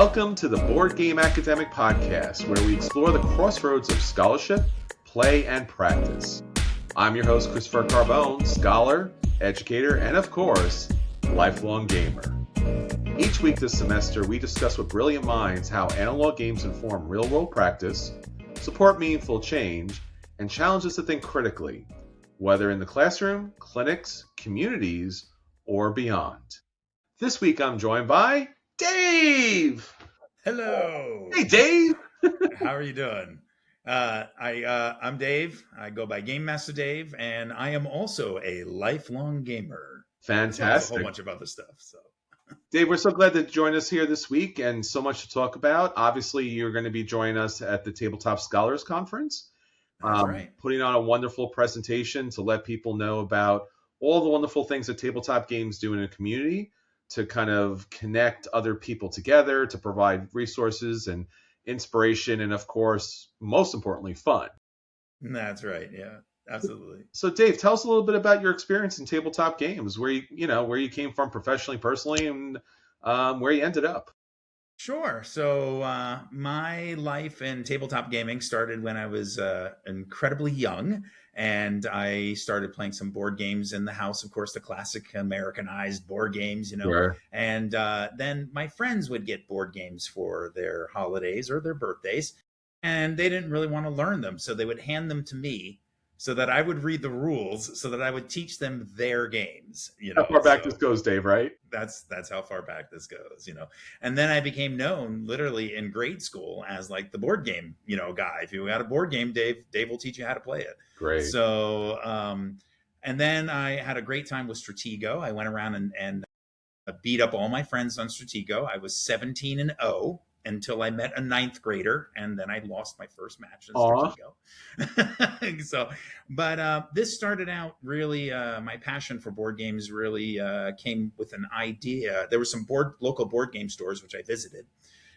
Welcome to the Board Game Academic Podcast, where we explore the crossroads of scholarship, play, and practice. I'm your host, Christopher Carbone, scholar, educator, and of course, lifelong gamer. Each week this semester, we discuss with brilliant minds how analog games inform real-world practice, support meaningful change, and challenge us to think critically, whether in the classroom, clinics, communities, or beyond. This week I'm joined by Dave! Hello! Hey, Dave! How are you doing? I'm Dave. I go by Game Master Dave, and I am also a lifelong gamer. Fantastic. As a whole bunch of other stuff. So, Dave, we're so glad to join us here this week and so much to talk about. Obviously, you're going to be joining us at the Tabletop Scholars Conference. That's right. Putting on a wonderful presentation to let people know about all the wonderful things that tabletop games do in a community, to kind of connect other people together, to provide resources and inspiration, and of course, most importantly, fun. That's right. Yeah, absolutely. So Dave, tell us a little bit about your experience in tabletop games, where you came from professionally, personally, and where you ended up. Sure. So my life in tabletop gaming started when I was incredibly young, and I started playing some board games in the house. Of course, the classic Americanized board games, Sure. And then my friends would get board games for their holidays or their birthdays, and they didn't really want to learn them, so they would hand them to me so that I would read the rules, so that I would teach them their games. How far back this goes, Dave, right? That's how far back this goes, And then I became known literally in grade school as like the board game, guy. If you got a board game, Dave will teach you how to play it. Great. So, and then I had a great time with Stratego. I went around and beat up all my friends on Stratego. I was 17-0 until I met a ninth grader, and then I lost my first match in Stratego. But this started out really, my passion for board games really came with an idea. There were some local board game stores, which I visited.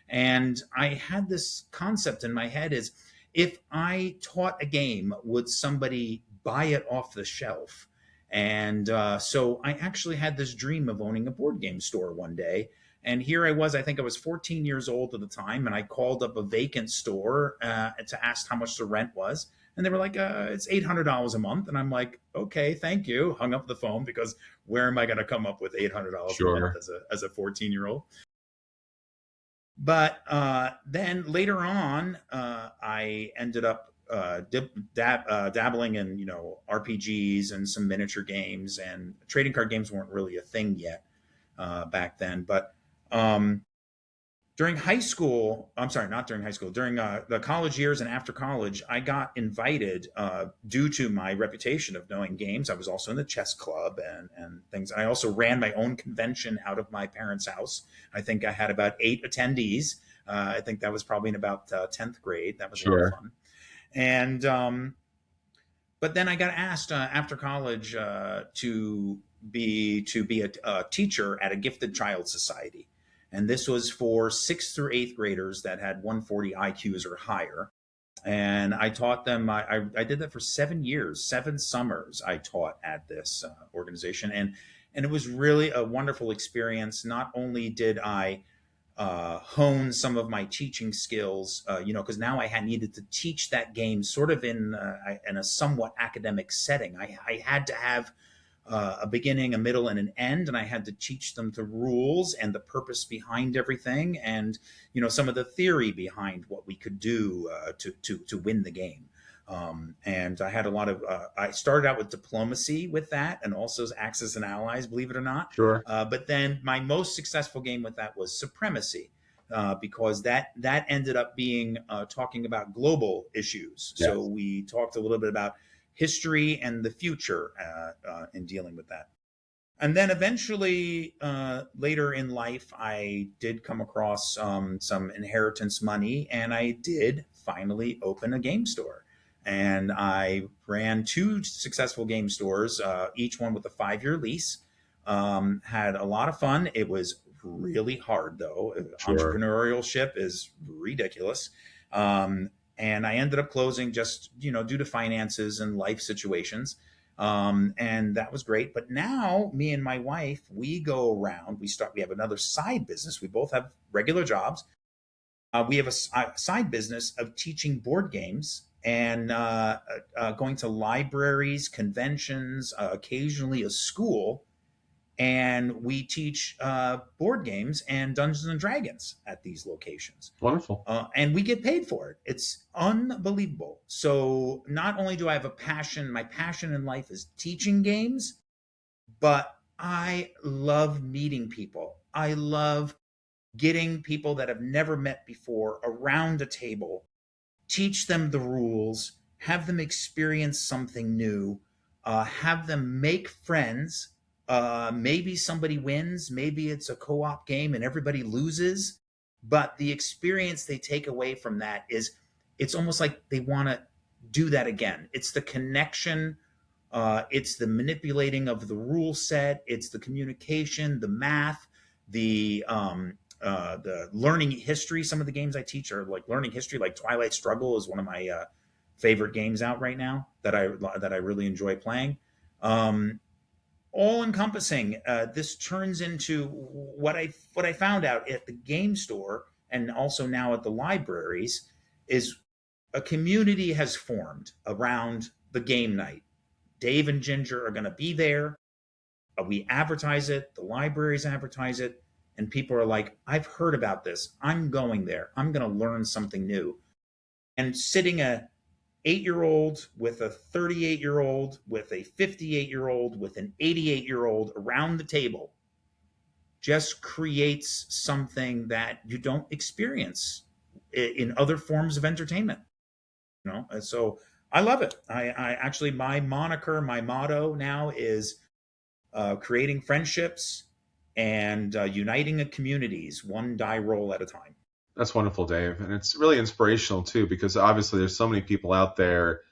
And I had this concept in my head is, if I taught a game, would somebody buy it off the shelf? And so I actually had this dream of owning a board game store one day. And here I was, I think I was 14 years old at the time, and I called up a vacant store to ask how much the rent was. And they were like, it's $800 a month. And I'm like, okay, thank you. Hung up the phone, because where am I going to come up with $800 a month as a 14-year-old? But then later on, I ended up dabbling in, RPGs and some miniature games, and trading card games weren't really a thing yet back then. But during high school, during the college years and after college, I got invited due to my reputation of knowing games. I was also in the chess club and things. I also ran my own convention out of my parents' house. I think I had about 8 attendees. I think that was probably in about 10th grade. That was a lot of fun. And but then I got asked after college to be a teacher at a gifted child society. And this was for 6th through 8th graders that had 140 IQs or higher. And I taught them, I did that for 7 years, 7 summers I taught at this organization. And it was really a wonderful experience. Not only did I hone some of my teaching skills, because now I needed to teach that game sort of in a somewhat academic setting. I had to have a beginning, a middle, and an end, and I had to teach them the rules and the purpose behind everything, and some of the theory behind what we could do to win the game. And I had a lot of. I started out with diplomacy with that, and also Axis and Allies, believe it or not. Sure. But then my most successful game with that was Supremacy, because that ended up being talking about global issues. Yes. So we talked a little bit about history and the future in dealing with that. And then eventually, later in life, I did come across some inheritance money, and I did finally open a game store. And I ran 2 successful game stores, each one with a 5-year lease. Had a lot of fun. It was really hard, though. Sure. Entrepreneurship is ridiculous. And I ended up closing just, due to finances and life situations. And that was great. But now me and my wife, we go around, we have another side business. We both have regular jobs. We have a side business of teaching board games and going to libraries, conventions, occasionally a school, and we teach board games and Dungeons and Dragons at these locations. Wonderful. And we get paid for it. It's unbelievable. So not only do I have a passion, my passion in life is teaching games, but I love meeting people. I love getting people that have never met before around a table, teach them the rules, have them experience something new, have them make friends. Maybe somebody wins, maybe it's a co op game and everybody loses. But the experience they take away from that is it's almost like they want to do that again. It's the connection, it's the manipulating of the rule set, it's the communication, the math, the learning history. Some of the games I teach are like learning history, like Twilight Struggle is one of my favorite games out right now that I really enjoy playing. All encompassing. This turns into what I found out at the game store and also now at the libraries is a community has formed around the game night. Dave and Ginger are going to be there. We advertise it, the libraries advertise it, and people are like, I've heard about this. I'm going there. I'm going to learn something new. And sitting a 8-year-old with a 38-year-old, with a 58-year-old, with an 88-year-old around the table just creates something that you don't experience in other forms of entertainment. And so I love it. I actually, my motto now is creating friendships and uniting communities one die roll at a time. That's wonderful, Dave. And it's really inspirational too, because obviously there's so many people out there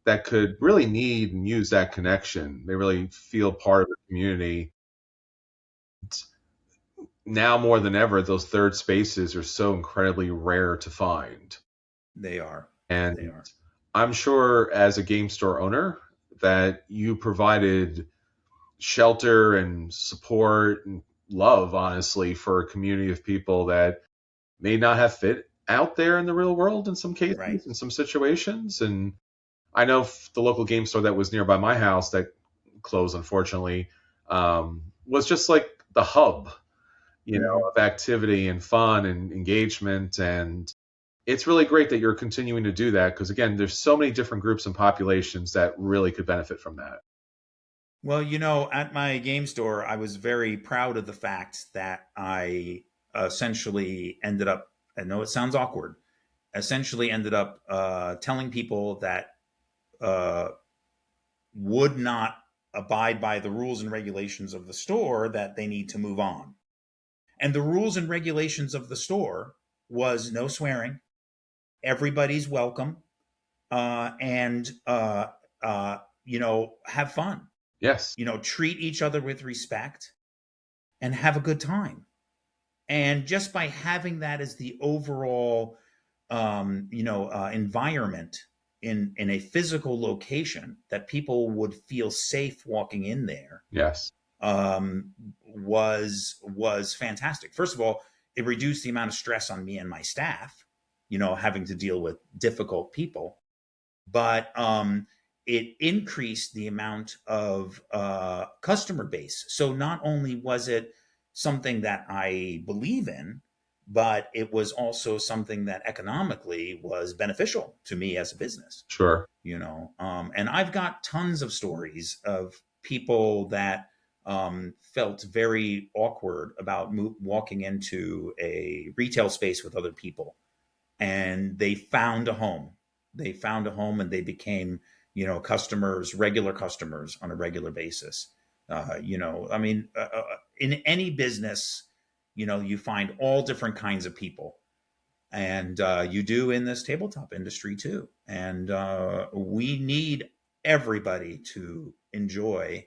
that could really need and use that connection. They really feel part of the community. Now more than ever, those third spaces are so incredibly rare to find. They are. And They are. I'm sure as a game store owner that you provided shelter and support and love, honestly, for a community of people that may not have fit out there in the real world in some cases, Right. in some situations. And I know the local game store that was nearby my house that closed, unfortunately, was just like the hub, of activity and fun and engagement. And it's really great that you're continuing to do that because, again, there's so many different groups and populations that really could benefit from that. Well, at my game store, I was very proud of the fact that I essentially ended up, I know it sounds awkward, essentially ended up telling people that uh, would not abide by the rules and regulations of the store that they need to move on. And the rules and regulations of the store was no swearing, everybody's welcome, and have fun. Yes. Treat each other with respect and have a good time. And just by having that as the overall, environment in a physical location that people would feel safe walking in there, Yes. was fantastic. First of all, it reduced the amount of stress on me and my staff, having to deal with difficult people, but it increased the amount of customer base. So not only was it something that I believe in, but it was also something that economically was beneficial to me as a business. Sure. And I've got tons of stories of people that felt very awkward about walking into a retail space with other people, and they found a home. They found a home, and they became, customers, regular customers on a regular basis. In any business, you find all different kinds of people, and you do in this tabletop industry too. And we need everybody to enjoy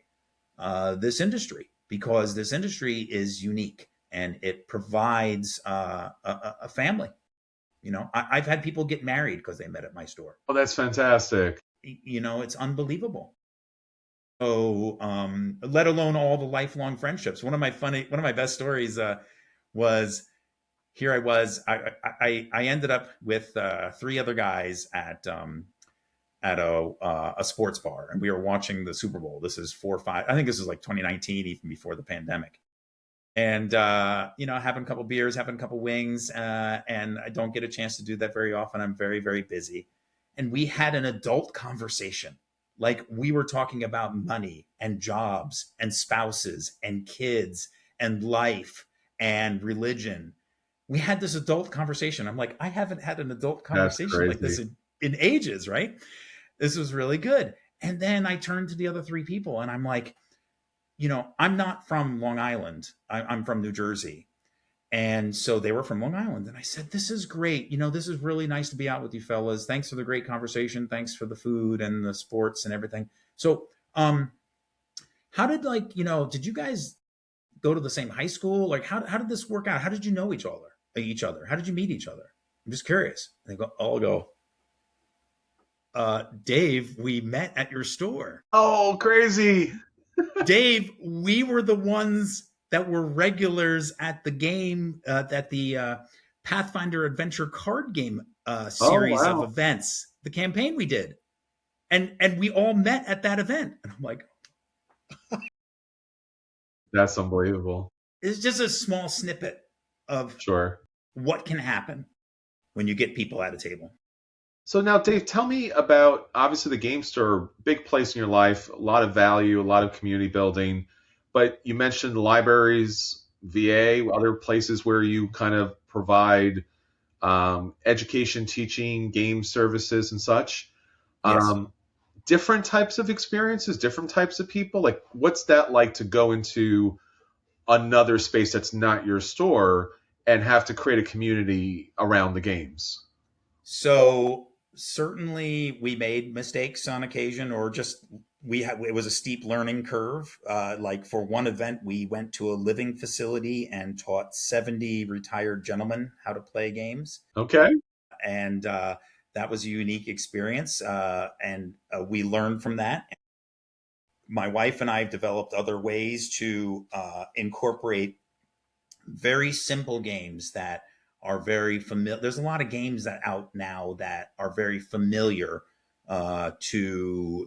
this industry because this industry is unique and it provides a family. I've had people get married because they met at my store. Well, that's fantastic. It's unbelievable. let alone all the lifelong friendships. One of my best stories was here I was. I ended up with three other guys at a sports bar, and we were watching the Super Bowl. This is 4 or 5. I think this is like 2019, even before the pandemic. And having a couple beers, having a couple wings, and I don't get a chance to do that very often. I'm very, very busy. And we had an adult conversation. Like we were talking about money and jobs and spouses and kids and life and religion. We had this adult conversation. I'm like, I haven't had an adult That's conversation like this crazy. in ages, right? This was really good. And then I turned to the other three people and I'm like, I'm not from Long Island. I'm from New Jersey. And so they were from Long Island. And I said, this is great. This is really nice to be out with you fellas. Thanks for the great conversation. Thanks for the food and the sports and everything. So, how did did you guys go to the same high school? Like, how did this work out? How did you know each other? How did you meet each other? I'm just curious. They go, I'll go, Dave, we met at your store. Oh, crazy. Dave, we were the ones that were regulars at the game, at the Pathfinder Adventure card game Oh, series of wow. events, the campaign we did. And we all met at that event. And I'm like, That's unbelievable. it's just a small snippet of Sure. what can happen when you get people at a table. So now, Dave, tell me about obviously the game store, big place in your life, a lot of value, a lot of community building. But you mentioned libraries, VA, other places where you kind of provide education, teaching, game services, and such. Yes. Um, Different types of experiences, different types of people. Like, what's that like to go into another space that's not your store and have to create a community around the games? So certainly we made mistakes on occasion, or just it was a steep learning curve. Like for one event, we went to a living facility and taught 70 retired gentlemen how to play games, Okay. and that was a unique experience. And we learned from that. My wife and I have developed other ways to incorporate very simple games that are very familiar. There's a lot of games that out now that are very familiar to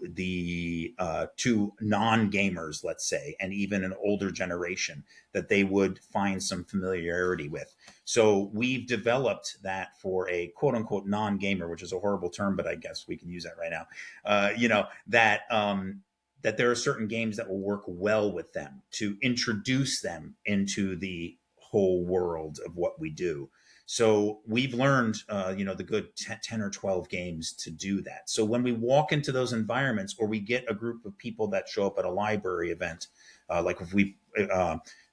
non gamers, let's say, and even an older generation that they would find some familiarity with. So we've developed that for a quote unquote non gamer, which is a horrible term, but I guess we can use that right now. That there are certain games that will work well with them to introduce them into the whole world of what we do. So we've learned, the good 10 or 12 games to do that. So when we walk into those environments, or we get a group of people that show up at a library event, like if we,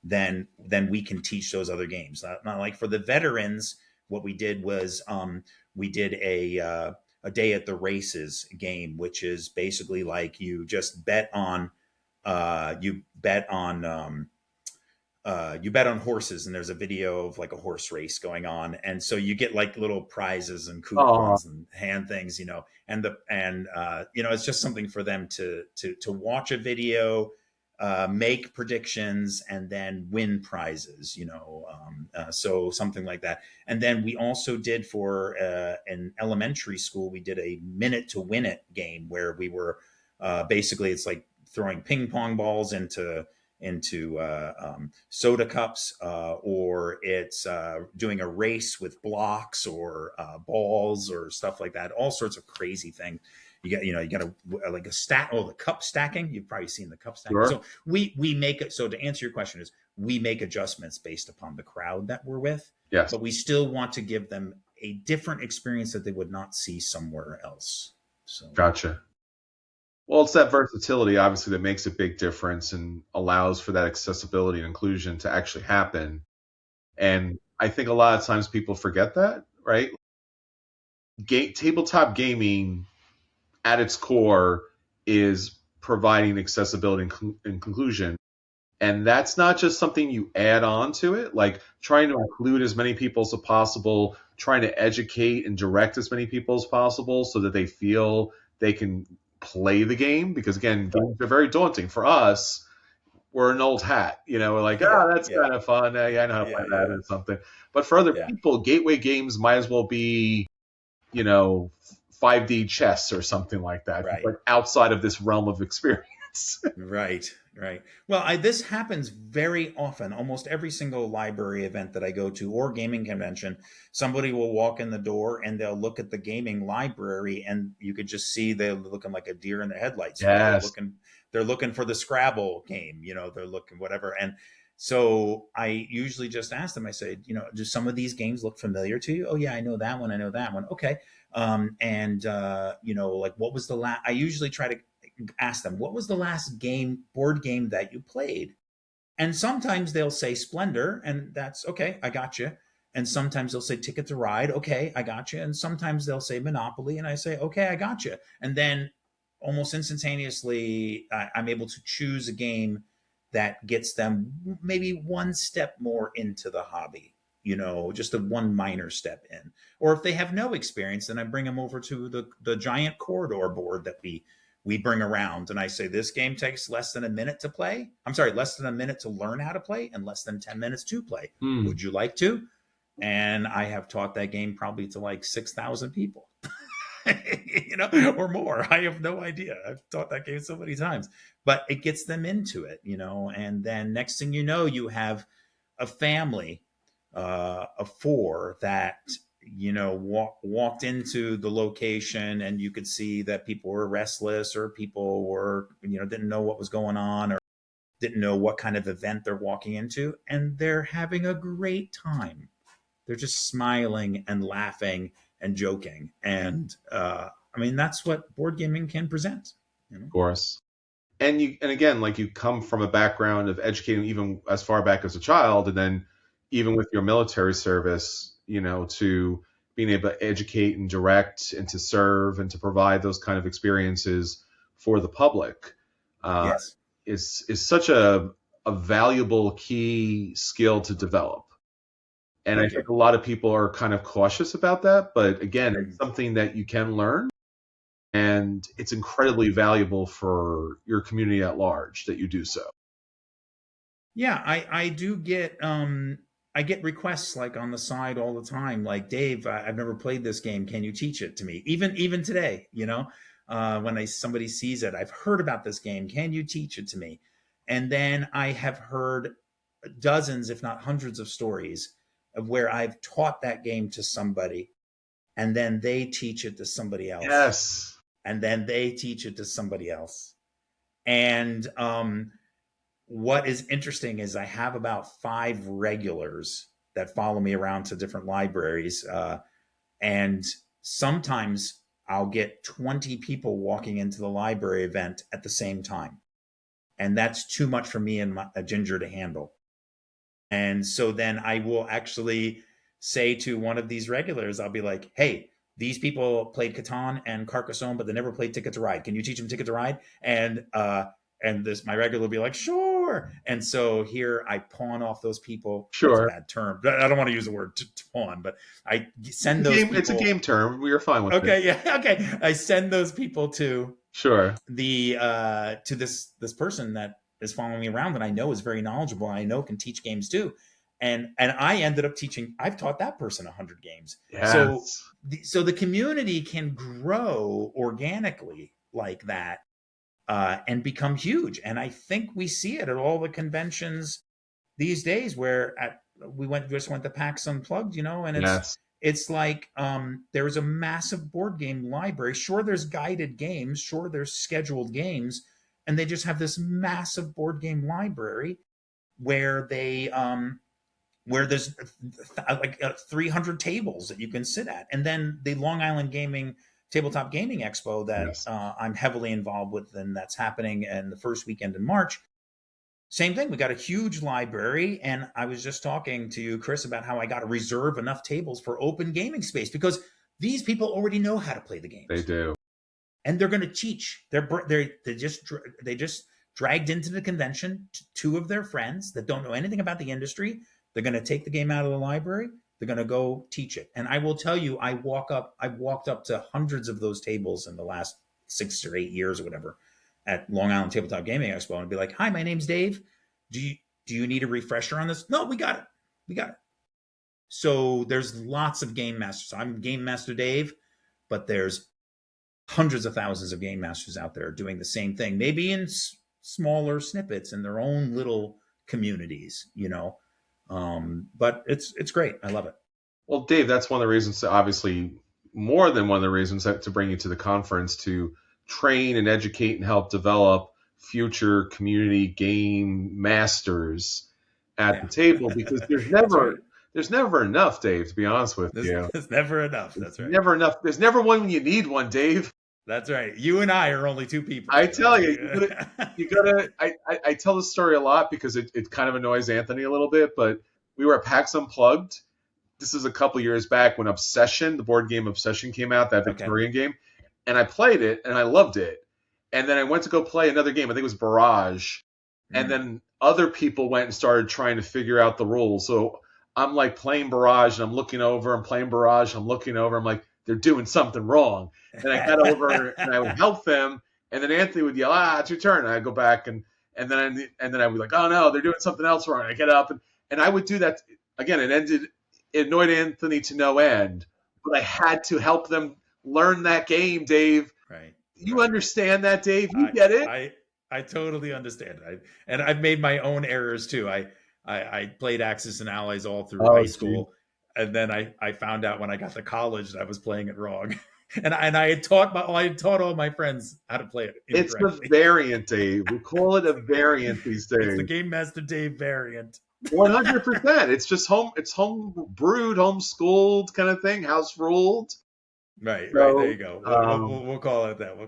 then we can teach those other games. Not like for the veterans, what we did was we did a day at the races game, which is basically like you just bet on you bet on horses, and there's a video of like a horse race going on, and so you get like little prizes and Oh, coupons and hand things, it's just something for them to watch a video, make predictions, and then win prizes, so something like that. And then we also did for an elementary school, we did a minute to win it game where we were basically, it's like throwing ping pong balls into soda cups, or it's doing a race with blocks or balls or stuff like that. All sorts of crazy things. You got a like a stack. Oh, the cup stacking. You've probably seen the cup stacking. sure. So we make it. So to answer your question is, we make adjustments based upon the crowd that we're with, Yes. but we still want to give them a different experience that they would not see somewhere else. So Gotcha. Well, it's that versatility, obviously, that makes a big difference and allows for that accessibility and inclusion to actually happen. And I think a lot of times people forget that, right? Tabletop gaming at its core is providing accessibility and conclusion. And that's not just something you add on to it, like trying to include as many people as possible, trying to educate and direct as many people as possible so that they feel they can play the game, because again, games are very daunting for us. We're an old hat, we're like, Yeah, that's yeah, kind of fun. Yeah, I know how to yeah, play that yeah, or something. But for other yeah. people, gateway games might as well be, you know, 5D chess or something like that. It's Right. like outside of this realm of experience. Right, right. Well, this happens very often. Almost every single library event that I go to or gaming convention, somebody will walk in the door and they'll look at the gaming library, and you could just see they're looking like a deer in the headlights. Yes. They're looking for the Scrabble game. They're looking whatever. And so I usually just ask them. I say, do some of these games look familiar to you? Oh yeah, I know that one. I know that one. Okay. And like what was the last? I usually try to ask them, what was the last board game that you played? And sometimes they'll say Splendor, and that's okay, I got you. And sometimes they'll say Ticket to Ride, okay, I got you. And sometimes they'll say Monopoly, and I say, okay, I got you. And then almost instantaneously, I'm able to choose a game that gets them maybe one step more into the hobby, just a one minor step in. Or if they have no experience, then I bring them over to the giant corridor board that we bring around, and I say, this game takes less than a minute to play. I'm sorry, less than a minute to learn how to play and less than 10 minutes to play. Hmm. Would you like to? And I have taught that game probably to like 6,000 people, or more. I have no idea. I've taught that game so many times, but it gets them into it, and then next thing you know, you have a family of four that walked into the location, and you could see that people were restless, or people were didn't know what was going on, or didn't know what kind of event they're walking into, and they're having a great time. They're just smiling and laughing and joking, and that's what board gaming can present. Of course. And again, like, you come from a background of educating even as far back as a child, and then even with your military service, to being able to educate and direct and to serve and to provide those kind of experiences for the public, uh, Yes. is such a valuable key skill to develop. And I Thank think you. a lot of people are kind of cautious about that, but again, it's Mm. something that you can learn, and it's incredibly valuable for your community at large that you do so. Yeah, I do get I get requests like on the side all the time, like, Dave, I've never played this game. Can you teach it to me? Even today, when somebody sees it, I've heard about this game. Can you teach it to me? And then I have heard dozens, if not hundreds, of stories of where I've taught that game to somebody, and then they teach it to somebody else, Yes. and then they teach it to somebody else. And what is interesting is I have about 5 regulars that follow me around to different libraries. And sometimes I'll get 20 people walking into the library event at the same time. And that's too much for me and a ginger to handle. And so then I will actually say to one of these regulars, I'll be like, hey, these people played Catan and Carcassonne, but they never played Ticket to Ride. Can you teach them Ticket to Ride? And this, my regular will be like, sure. And so here I pawn off those people. That's a Sure. bad term. I don't want to use the word pawn, but I send those people. It's a game term. We are fine with it. Okay, yeah, okay. I send those people to Sure. to this person that is following me around, that I know is very knowledgeable, and I know can teach games too. And I ended up teaching. I've taught that person 100 games. So Yes. the community can grow organically like that, and become huge. And I think we see it at all the conventions these days, where we just went to PAX Unplugged, and Yes. it's like there is a massive board game library. Sure, there's guided games. Sure, there's scheduled games, and they just have this massive board game library where where there's like 300 tables that you can sit at. And then the Long Island Tabletop Gaming Expo that Yes. I'm heavily involved with, and that's happening in the first weekend in March. Same thing. We got a huge library, and I was just talking to you, Chris, about how I got to reserve enough tables for open gaming space, because these people already know how to play the games. They do. And they're going to teach. They just dragged into the convention 2 of their friends that don't know anything about the industry. They're going to take the game out of the library. They're going to go teach it. And I will tell you, I've walked up to hundreds of those tables in the last 6 or 8 years or whatever at Long Island Tabletop Gaming Expo and be like, "Hi, my name's Dave. Do you need a refresher on this?" "No, we got it. We got it." So there's lots of game masters. I'm Game Master Dave, but there's hundreds of thousands of game masters out there doing the same thing, maybe in smaller snippets in their own little communities, but it's great. I love it. Well, Dave, that's one of the reasons, obviously, more than one of the reasons to bring you to the conference to train and educate and help develop future community game masters at the table, because there's never enough, Dave, to be honest with you. There's never enough. That's right. Never enough. There's never one when you need one, Dave. That's right. You and I are only two people. I tell you, you gotta. I tell this story a lot because it kind of annoys Anthony a little bit, but we were at PAX Unplugged. This is a couple years back when Obsession, the board game Obsession, came out, that Victorian game, and I played it and I loved it. And then I went to go play another game. I think it was Barrage, and then other people went and started trying to figure out the rules. So I'm like playing Barrage and I'm looking over. I'm playing Barrage. I'm looking over. I'm like, they're doing something wrong. And I got over and I would help them. And then Anthony would yell, "It's your turn." And I go back and then I would be like, "Oh no, they're doing something else wrong." And I get up and I would do that again. It annoyed Anthony to no end, but I had to help them learn that game, Dave. Right. You understand that, Dave? You get it? I totally understand. And I've made my own errors too. I played Axis and Allies all through high school. And then I found out when I got to college that I was playing it wrong. And I had taught all my friends how to play it. It's the variant, Dave. We call it a variant these days. It's the Game Master Dave variant. 100%. It's just home brewed, homeschooled kind of thing, house ruled. Right. There you go. We'll call it that.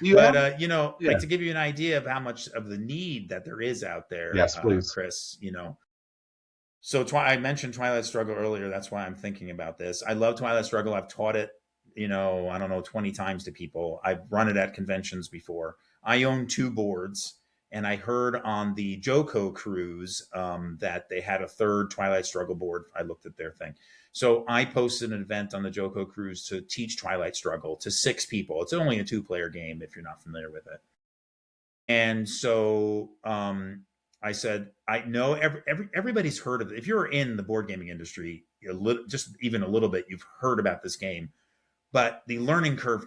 To give you an idea of how much of the need that there is out there, yes, please, Chris. So I mentioned Twilight Struggle earlier. That's why I'm thinking about this. I love Twilight Struggle. I've taught it, 20 times to people. I've run it at conventions before. I own 2 boards, and I heard on the Joko cruise that they had a 3rd Twilight Struggle board. I looked at their thing. So I posted an event on the Joko cruise to teach Twilight Struggle to 6 people. It's only a 2-player game if you're not familiar with it. And so I said, I know everybody's heard of it. If you're in the board gaming industry, just even a little bit, you've heard about this game. But the learning curve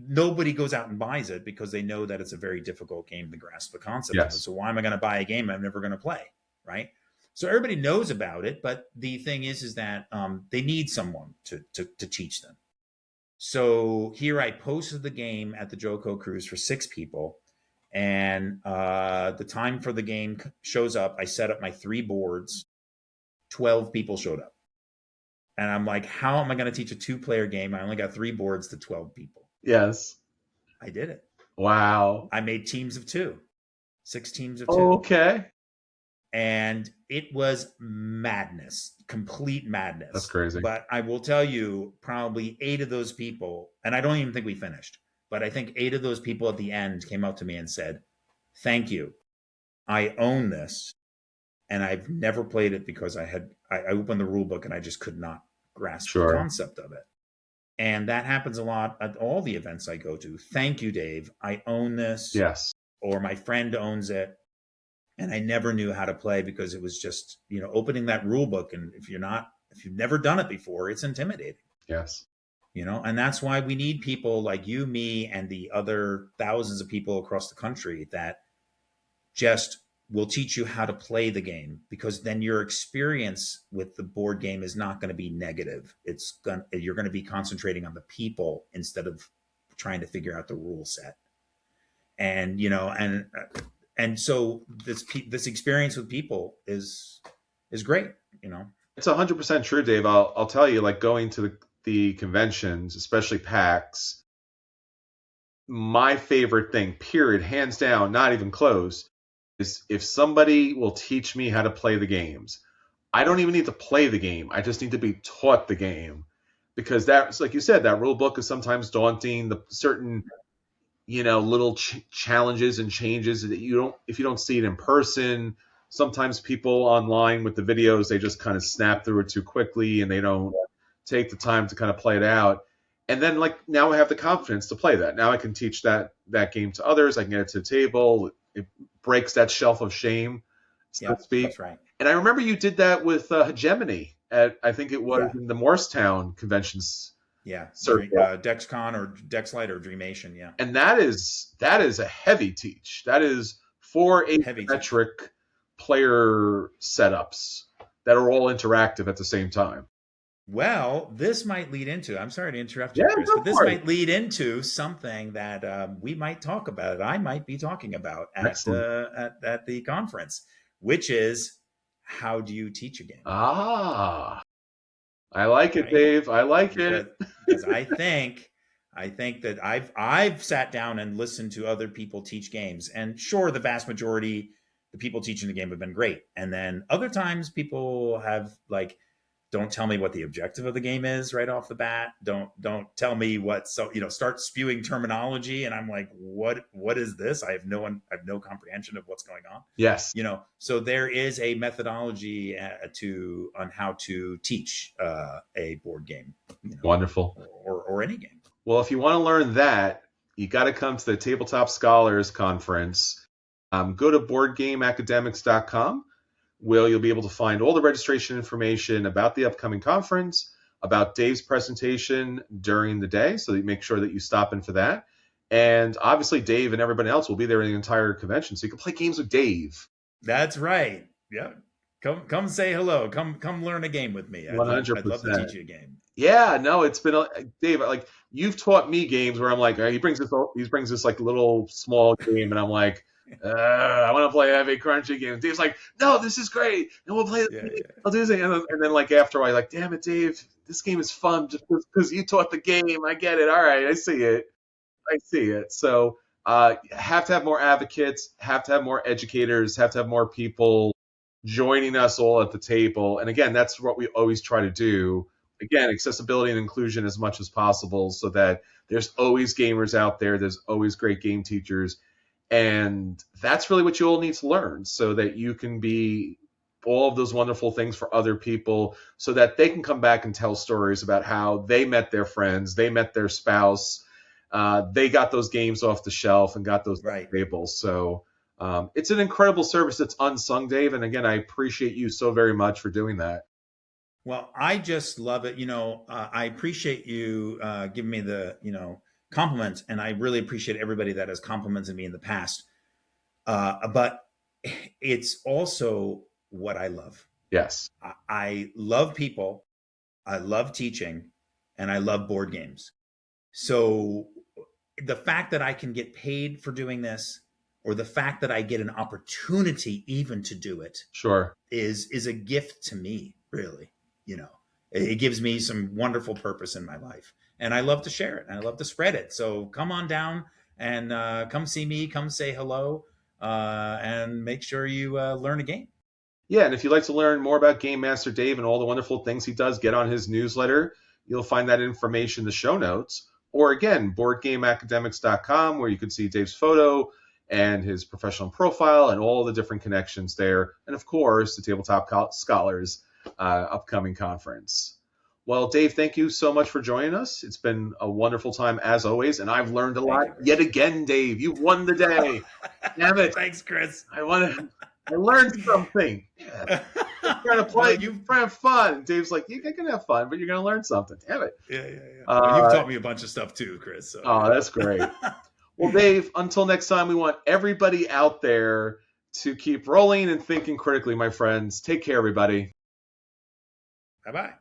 nobody goes out and buys it because they know that it's a very difficult game to grasp the concept of it. So why am I going to buy a game I'm never going to play, right? So everybody knows about it, but the thing is that they need someone to teach them. So here I posted the game at the Joko cruise for 6 people, and the time for the game shows up. I set up my 3 boards. 12 people showed up. And I'm like, how am I going to teach a 2-player game? I only got 3 boards to 12 people. Yes. I did it. Wow. I made teams of 2. 6 teams of 2. Okay. And it was madness, complete madness. That's crazy. But I will tell you, probably 8 of those people, and I don't even think we finished, but I think 8 of those people at the end came up to me and said, "Thank you. I own this. And I've never played it because I opened the rule book and I just could not grasp the concept of it." And that happens a lot at all the events I go to. "Thank you, Dave. I own this." Yes. Or my friend owns it. And I never knew how to play because it was just, opening that rule book. And if you've never done it before, it's intimidating. Yes. And that's why we need people like you, me, and the other thousands of people across the country that just will teach you how to play the game, because then your experience with the board game is not going to be negative. You're going to be concentrating on the people instead of trying to figure out the rule set. And, and so this experience with people is great, It's 100% true, Dave. I'll tell you, like going to the conventions, especially PAX, my favorite thing, period, hands down, not even close, is if somebody will teach me how to play the games. I don't even need to play the game. I just need to be taught the game, because that's, like you said, that rule book is sometimes daunting. The certain little challenges and changes that if you don't see it in person, sometimes people online with the videos, they just kind of snap through it too quickly and they don't take the time to kind of play it out. And then like now I have the confidence to play that. Now I can teach that game to others. I can get it to the table. It breaks that shelf of shame, so to Yep, speak. that's right. And I remember you did that with Hegemony at, I think it was Yeah, in the Morristown conventions yeah. circle. DexCon or DexLight or Dreamation. Yeah, And that is a heavy teach. That is 4 heavy teach. asymmetric player setups that are all interactive at the same time. Well, this might lead into, I'm sorry to interrupt you, Yeah, Chris, go but this for it. might lead into something that we might talk about. I might be talking about Excellent. at the conference, which is how do you teach a game, Ah, I like it, right? Dave. I like it. Because I think that I've sat down and listened to other people teach games, and sure, the vast majority, the people teaching the game have been great, and then other times people have like, don't tell me what the objective of the game is right off the bat. Don't tell me what, so start spewing terminology, and I'm like, what is this? I have no comprehension of what's going on. Yes. So there is a methodology on how to teach a board game, Wonderful. or any game. Well, if you want to learn that, you got to come to the Tabletop Scholars Conference. Go to boardgameacademics.com, where you'll be able to find all the registration information about the upcoming conference, about Dave's presentation during the day, so that you make sure that you stop in for that. And obviously, Dave and everybody else will be there in the entire convention, so you can play games with Dave. That's right. Yeah. Come say hello. Come learn a game with me. I'd love to 100%. teach you a game. Yeah, no, it's been Dave. Like you've taught me games where I'm like, he brings this like little small game, and I'm like, I want to play a heavy crunchy game. Dave's like, no, this is great, and we'll play this Yeah, game. yeah. I'll do this, and then like after I like, damn it, Dave, this game is fun just because you taught the game. I get it. All right, I see it. I see it. So have to have more advocates, have to have more educators, have to have more people joining us all at the table. And again, that's what we always try to do. Again, accessibility and inclusion as much as possible, so that there's always gamers out there. There's always great game teachers. And that's really what you all need to learn, so that you can be all of those wonderful things for other people, so that they can come back and tell stories about how they met their friends, they met their spouse, they got those games off the shelf and got those Right. tables. So it's an incredible service that's unsung, Dave. And again, I appreciate you so very much for doing that. Well, I just love it. I appreciate you giving me the compliments, and I really appreciate everybody that has complimented me in the past. But it's also what I love. Yes. I love people, I love teaching, and I love board games. So the fact that I can get paid for doing this, or the fact that I get an opportunity even to do it, Sure. is a gift to me, really. It gives me some wonderful purpose in my life, and I love to share it, and I love to spread it. So come on down and come see me, come say hello, and make sure you learn a game. Yeah, and if you'd like to learn more about Game Master Dave and all the wonderful things he does, get on his newsletter. You'll find that information in the show notes. Or again, boardgameacademics.com, where you can see Dave's photo and his professional profile and all the different connections there. And of course, the Tabletop Scholars upcoming conference. Well, Dave, thank you so much for joining us. It's been a wonderful time as always, and I've learned a lot yet again, Dave. You won the day. Damn it. Thanks, Chris. I learned something. Yeah. You're trying to play. You're trying to have fun. Dave's like, you can have fun, but you're going to learn something. Damn it. Yeah. Well, you've taught me a bunch of stuff too, Chris. So. Oh, that's great. Well, Dave, until next time, we want everybody out there to keep rolling and thinking critically, my friends. Take care, everybody. Bye-bye.